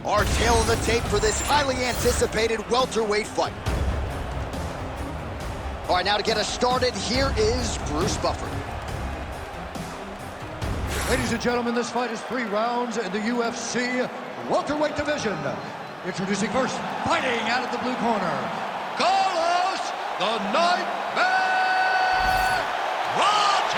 Our tail of the tape for this highly anticipated welterweight fight. All right, now to get us started, here is Bruce Buffer. Ladies and gentlemen, this fight is 3 rounds in the UFC welterweight division. Introducing first, fighting out of the blue corner, Carlos the Nightmare Prates!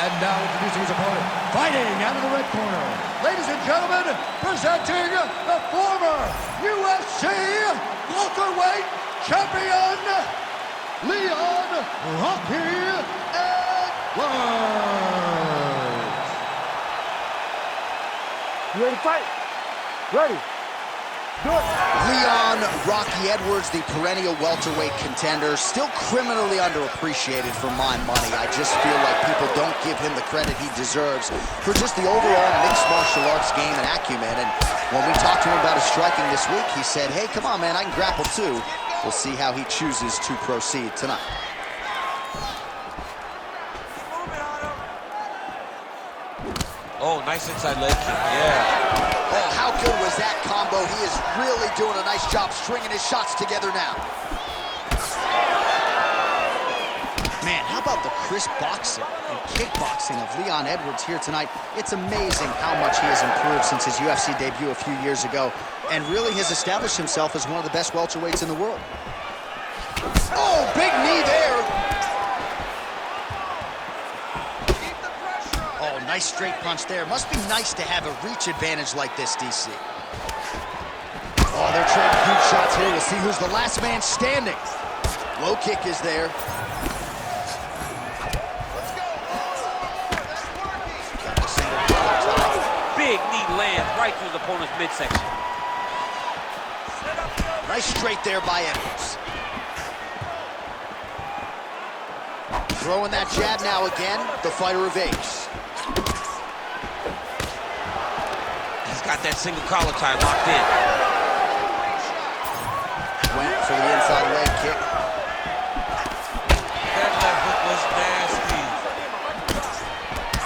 And now introducing his opponent, fighting out of the red corner, ladies and gentlemen, presenting the former UFC welterweight champion, Leon Rocky Edwards. You ready to fight? Ready. Do it. Leon Rocky Edwards, the perennial welterweight contender, still criminally underappreciated for my money. I just feel like people don't give him the credit he deserves for just the overall mixed martial arts game and acumen. And when we talked to him about his striking this week, he said, hey, come on, man, I can grapple too. We'll see how he chooses to proceed tonight. Oh, nice inside leg kick, yeah. Oh, how good was that combo? He is really doing a nice job stringing his shots together now. Man, how about the crisp boxing and kickboxing of Leon Edwards here tonight? It's amazing how much he has improved since his UFC debut a few years ago, and really has established himself as one of the best welterweights in the world. Oh, big knee there. Oh, nice straight punch there. Must be nice to have a reach advantage like this, DC. Oh, they're trading huge shots here. We'll see who's the last man standing. Low kick is there. Big knee lands right through the opponent's midsection. Nice straight there by Edwards. Throwing that jab now again. The fighter evades. Got that single collar tie locked in. Went for the inside leg kick. That left hook was nasty.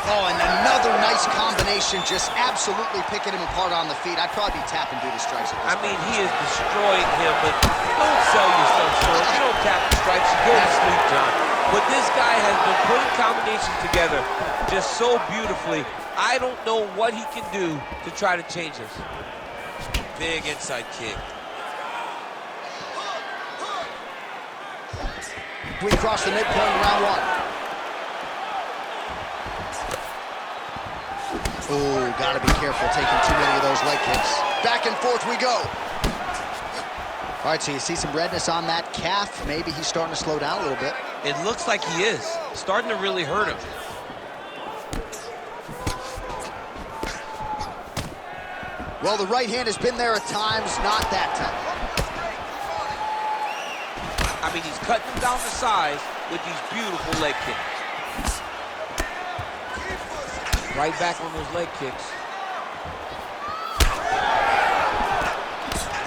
Oh, and another nice combination, just absolutely picking him apart on the feet. I'd probably be tapping due to strikes at this point. I mean, he is destroying him, but don't sell yourself short. You don't tap the strikes, you go to sleep, John. But this guy has been putting combinations together just so beautifully. I don't know what he can do to try to change this. Big inside kick. We cross the midpoint in round 1. Oh, gotta be careful taking too many of those leg kicks. Back and forth we go. All right, so you see some redness on that calf. Maybe he's starting to slow down a little bit. It looks like he is. Starting to really hurt him. Well, the right hand has been there at times, not that time. I mean, he's cutting him down to size with these beautiful leg kicks. Right back on those leg kicks.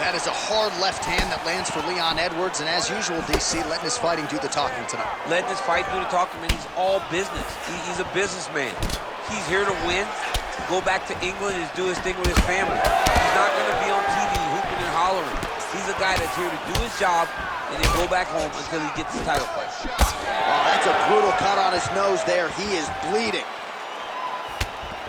That is a hard left hand that lands for Leon Edwards, and as usual, DC, letting his fighting do the talking tonight. Letting his fight do the talking, man. He's all business. He's a businessman. He's here to win. Go back to England and do his thing with his family. He's not going to be on TV hooping and hollering. He's a guy that's here to do his job and then go back home until he gets his title fight. Oh, that's a brutal cut on his nose there. He is bleeding.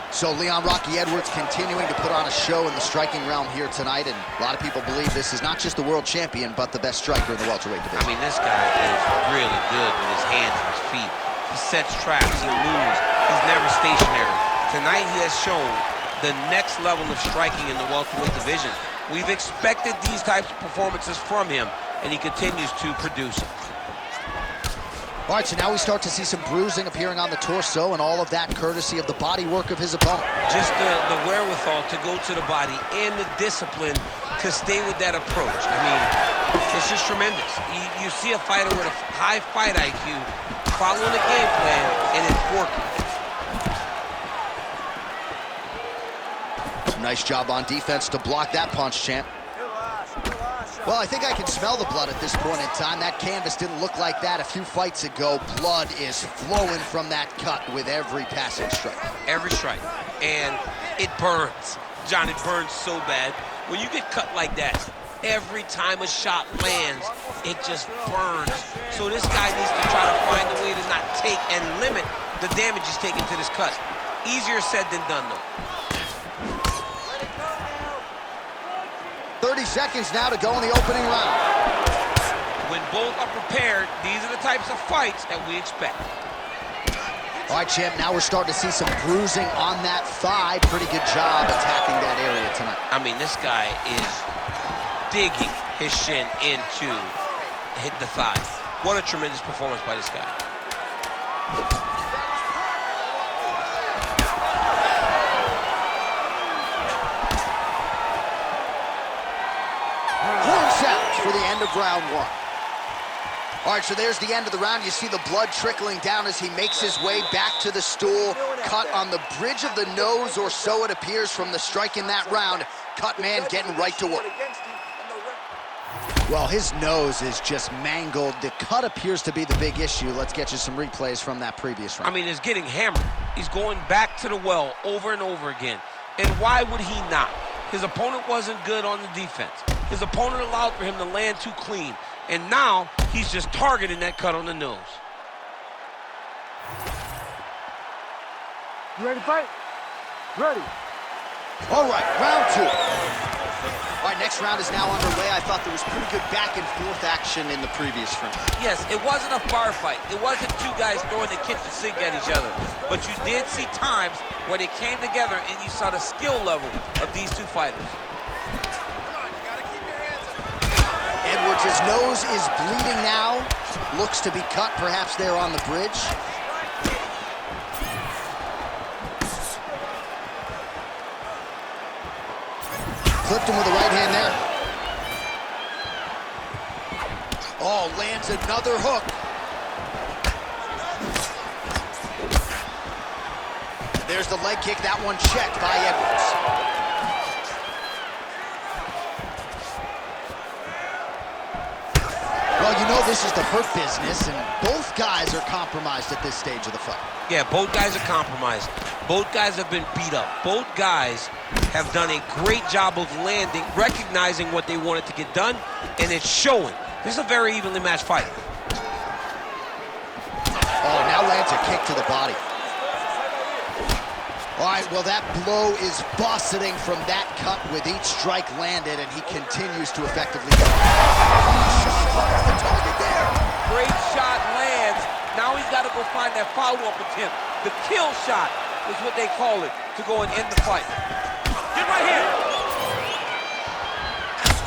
So Leon Rocky Edwards continuing to put on a show in the striking realm here tonight, and a lot of people believe this is not just the world champion, but the best striker in the welterweight division. I mean, this guy is really good with his hands and his feet. He sets traps, he moves, he's never stationary. Tonight he has shown the next level of striking in the welterweight division. We've expected these types of performances from him, and he continues to produce them. All right, so now we start to see some bruising appearing on the torso, and all of that courtesy of the body work of his opponent. Just the wherewithal to go to the body and the discipline to stay with that approach. I mean, it's just tremendous. You see a fighter with a high fight IQ following the game plan, and it's working. Nice job on defense to block that punch, champ. Well, I think I can smell the blood at this point in time. That canvas didn't look like that a few fights ago. Blood is flowing from that cut with every passing strike. Every strike. and it burns. John, it burns so bad. When you get cut like that, every time a shot lands, it just burns. So this guy needs to try to find a way to not take and limit the damage he's taking to this cut. Easier said than done, though. 30 seconds now to go in the opening round. When both are prepared, these are the types of fights that we expect. All right, champ, now we're starting to see some bruising on that thigh. Pretty good job attacking that area tonight. I mean, this guy is digging his shin into hit the thigh. What a tremendous performance by this guy. Horn sounds for the end of round one. All right, so there's the end of the round. You see the blood trickling down as he makes his way back to the stool. Cut on the bridge of the nose, or so it appears from the strike in that round. Cut man getting right to work. Well, his nose is just mangled. The cut appears to be the big issue. Let's get you some replays from that previous round. I mean, it's getting hammered. He's going back to the well over and over again. And why would he not? His opponent wasn't good on the defense. His opponent allowed for him to land too clean. And now, he's just targeting that cut on the nose. You ready to fight? Ready. All right, round two. All right, next round is now underway. I thought there was pretty good back and forth action in the previous round. Yes, it wasn't a bar fight. It wasn't two guys throwing the kitchen sink at each other. But you did see times where they came together and you saw the skill level of these two fighters. Edwards' nose is bleeding now. Looks to be cut, perhaps there on the bridge. Clipped him with the right hand there. Oh, lands another hook. There's the leg kick, that one checked by Edwards. Well, you know this is the hurt business, and both guys are compromised at this stage of the fight. Yeah, both guys are compromised. Both guys have been beat up. Both guys have done a great job of landing, recognizing what they wanted to get done, and it's showing. This is a very evenly matched fight. Oh, now lands a kick to the body. All right, well, that blow is buffeting from that cut with each strike landed, and he continues to effectively go. The target there. Great shot lands. Now he's got to go find that follow-up attempt. The kill shot is what they call it, to go and end the fight. Get right here.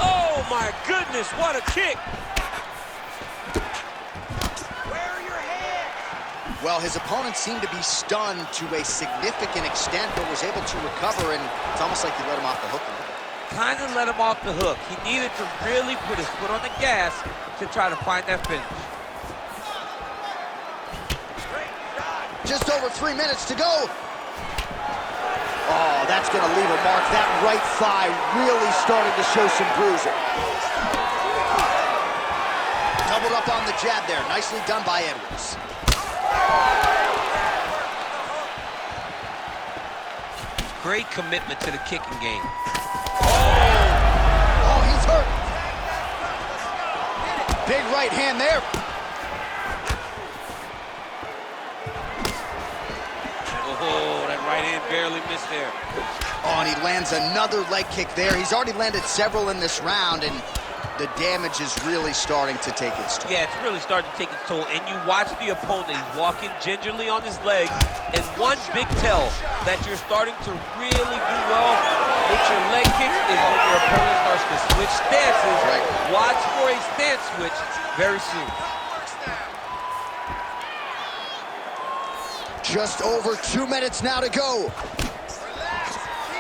Oh, my goodness, what a kick. Well, his opponent seemed to be stunned to a significant extent, but was able to recover, and it's almost like he let him off the hook a little bit. Kind of let him off the hook. He needed to really put his foot on the gas to try to find that finish. Just over 3 minutes to go. Oh, that's going to leave a mark. That right thigh really started to show some bruising. Doubled up on the jab there. Nicely done by Edwards. Great commitment to the kicking game. Oh, he's hurt. Big right hand there. Oh, that right hand barely missed there. Oh, and he lands another leg kick there. He's already landed several in this round, and the damage is really starting to take its toll. Yeah, it's really starting to take its toll. And you watch the opponent, he's walking gingerly on his leg. And one big tell that you're starting to really do well with your leg kicks is when your opponent starts to switch stances. Right. Watch for a stance switch very soon. Just over 2 minutes now to go.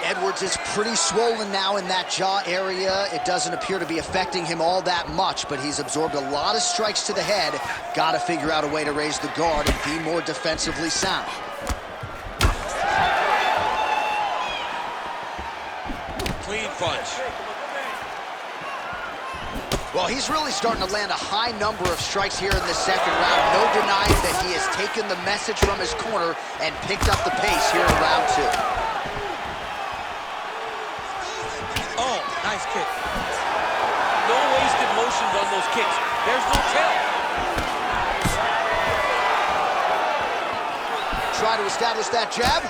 Edwards is pretty swollen now in that jaw area. It doesn't appear to be affecting him all that much, but he's absorbed a lot of strikes to the head. Got to figure out a way to raise the guard and be more defensively sound. Clean punch. Well, he's really starting to land a high number of strikes here in the second round. No denying that he has taken the message from his corner and picked up the pace here in round two. nice kick. No wasted motions on those kicks. There's no tell. Try to establish that jab.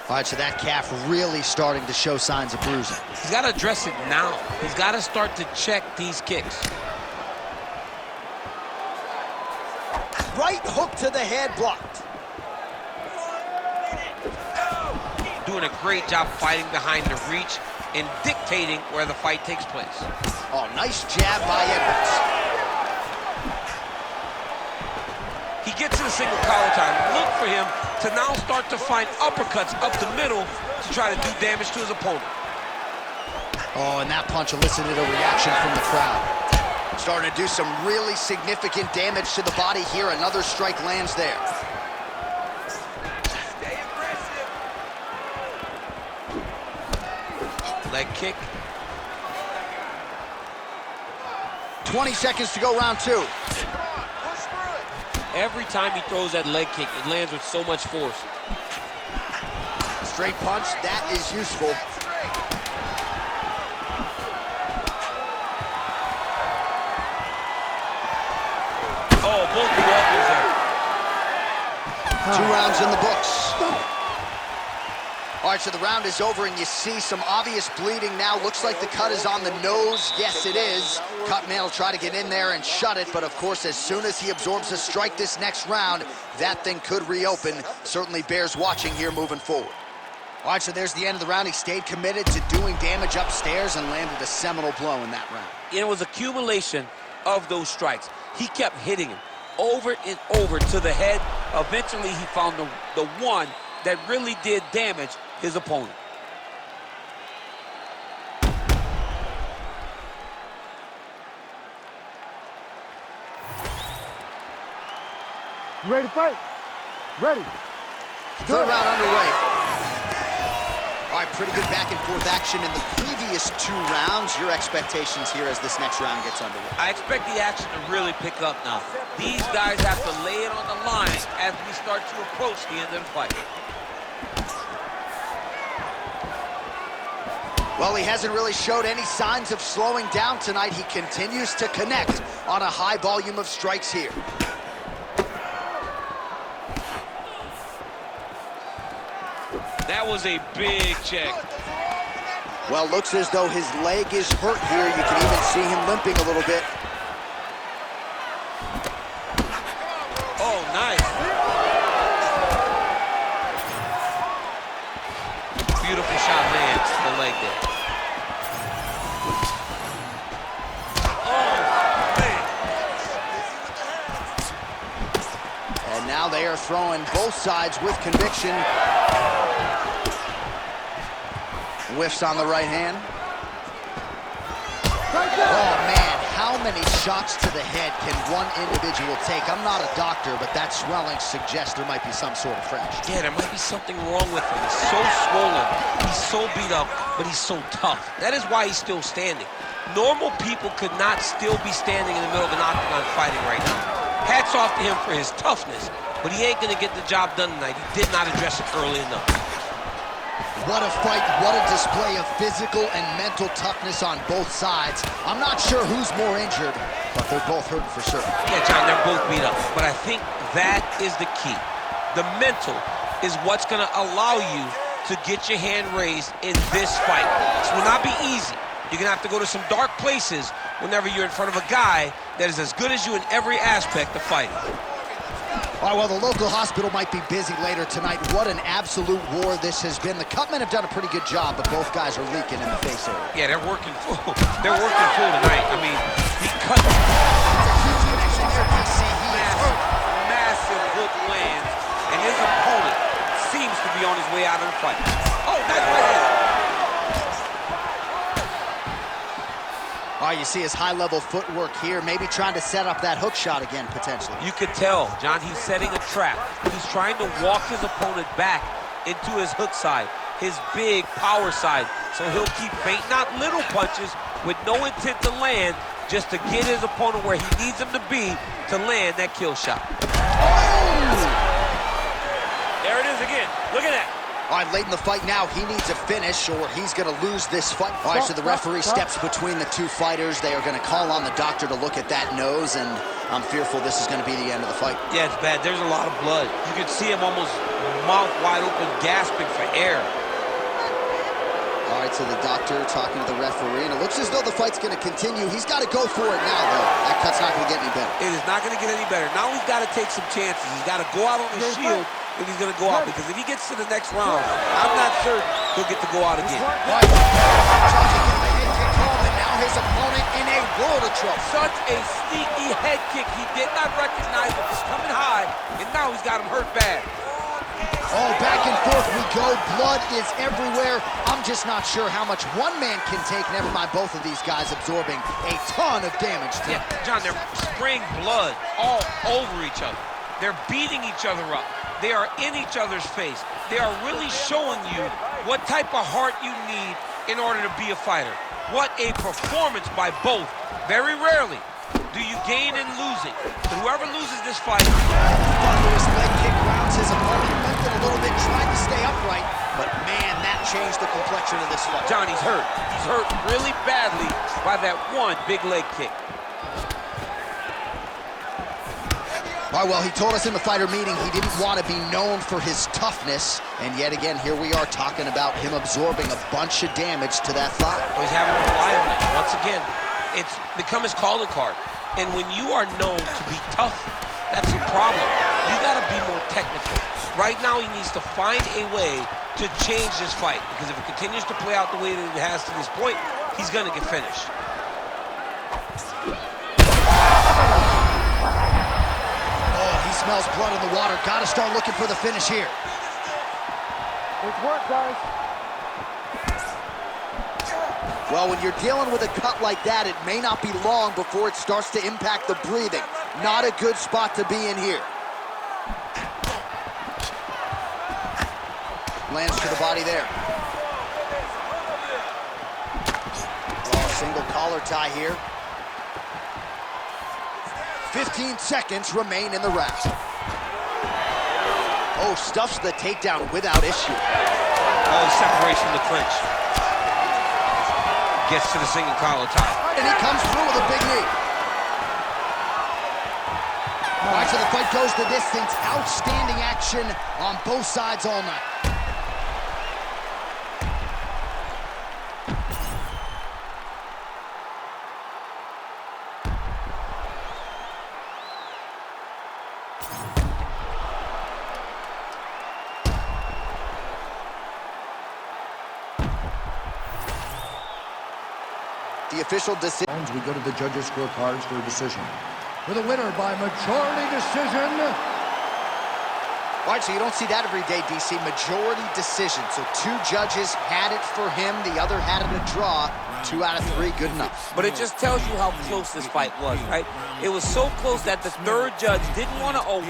All right, so that calf really starting to show signs of bruising. He's got to address it now. He's got to start to check these kicks. Right hook to the head blocked. Doing a great job fighting behind the reach and dictating where the fight takes place. Oh, nice jab by Edwards. He gets to the single collar time. Look for him to now start to find uppercuts up the middle to try to do damage to his opponent. Oh, and that punch elicited a reaction from the crowd. Starting to do some really significant damage to the body here. Another strike lands there. Leg kick. 20 seconds to go, round two. Every time he throws that leg kick, it lands with so much force. Straight punch, that is useful. Oh, both the elbows there. 2 rounds in the books. All right, so the round is over, and you see some obvious bleeding now. Looks like the cut is on the nose. Yes, it is. Cutman will try to get in there and shut it, but of course, as soon as he absorbs a strike this next round, that thing could reopen. Certainly bears watching here moving forward. All right, so there's the end of the round. He stayed committed to doing damage upstairs and landed a seminal blow in that round. It was accumulation of those strikes. He kept hitting him over and over to the head. Eventually, he found the one that really did damage his opponent. You ready to fight? Ready. Third round underway. All right, pretty good back and forth action in the previous 2 rounds. Your expectations here as this next round gets underway? I expect the action to really pick up now. These guys have to lay it on the line as we start to approach the end of the fight. Well, he hasn't really showed any signs of slowing down tonight. He continues to connect on a high volume of strikes here. That was a big check. Well, looks as though his leg is hurt here. You can even see him limping a little bit. Oh, nice. Beautiful shot lands to the leg there. And now they are throwing both sides with conviction. Whiffs on the right hand. Oh, man, how many shots to the head can one individual take? I'm not a doctor, but that swelling suggests there might be some sort of fracture. Yeah, there might be something wrong with him. He's so swollen, he's so beat up, but he's so tough. That is why he's still standing. Normal people could not still be standing in the middle of an octagon fighting right now. Hats off to him for his toughness, but he ain't gonna get the job done tonight. He did not address it early enough. What a fight, what a display of physical and mental toughness on both sides. I'm not sure who's more injured, but they're both hurting for certain. Yeah, John, they're both beat up, but I think that is the key. The mental is what's gonna allow you to get your hand raised in this fight. This will not be easy. You're gonna have to go to some dark places whenever you're in front of a guy that is as good as you in every aspect of fighting. All right, well, the local hospital might be busy later tonight. What an absolute war this has been. The Cutmen have done a pretty good job, but both guys are leaking in the face area. Yeah, they're working full. They're working full tonight. I mean, he cut. Massive hook lands, and his opponent seems to be on his way out of the fight. Oh, nice right hand. All right, you see his high-level footwork here, maybe trying to set up that hook shot again, potentially. You could tell, John, he's setting a trap. He's trying to walk his opponent back into his hook side, his big power side. So he'll keep baiting out little punches with no intent to land, just to get his opponent where he needs him to be to land that kill shot. Oh! There it is again. All right, late in the fight now, he needs a finish or he's going to lose this fight. All right, so the referee steps between the two fighters. They are going to call on the doctor to look at that nose, and I'm fearful this is going to be the end of the fight. Yeah, it's bad. There's a lot of blood. You can see him almost mouth wide open, gasping for air. All right, so the doctor talking to the referee, and it looks as though the fight's going to continue. He's got to go for it now, though. That cut's not going to get any better. It is not going to get any better. Now he's got to take some chances. He's got to go out on the shield if he's going to go out, because if he gets to the next round, I'm not certain he'll get to go out again. Right. Charging in the head kick home, and now his opponent in a world of trouble. Such a sneaky head kick. He did not recognize it was coming high, and now he's got him hurt bad. Oh, back and forth we go. Blood is everywhere. I'm just not sure how much one man can take. Never mind both of these guys absorbing a ton of damage. Yeah, John, they're spraying blood all over each other. They're beating each other up. They are in each other's face. They are really showing you what type of heart you need in order to be a fighter. What a performance by both. Very rarely do you gain in losing. But whoever loses this fight... Thunderous leg kick rounds his opponent. Limped it a little bit, tried to stay upright. But man, that changed the complexion of this fight. John, he's hurt. He's hurt really badly by that one big leg kick. All right, well, he told us in the fighter meeting he didn't want to be known for his toughness. And yet again, here we are talking about him absorbing a bunch of damage to that thigh. Well, he's having to rely on it. Once again, it's become his calling card. And when you are known to be tough, that's a problem. You got to be more technical. Right now, he needs to find a way to change this fight, because if it continues to play out the way that it has to this point, he's going to get finished. Oh, he smells blood in the water. Got to start looking for the finish here. It's work, guys. Well, when you're dealing with a cut like that, it may not be long before it starts to impact the breathing. Not a good spot to be in here. Lands to the body there. Oh, single collar tie here. 15 seconds remain in the round. Oh, stuffs the takedown without issue. Oh, separation from the clinch. Gets to the single collar tie. And he comes through with a big knee. All right, so the fight goes the distance. Outstanding action on both sides all night. The official decision. We go to the judges' scorecards for a decision. For the winner by majority decision. All right, so you don't see that every day, DC. Majority decision. So two judges had it for him. The other had it a draw. 2 out of 3, good enough. But it just tells you how close this fight was, right? It was so close that the third judge didn't want to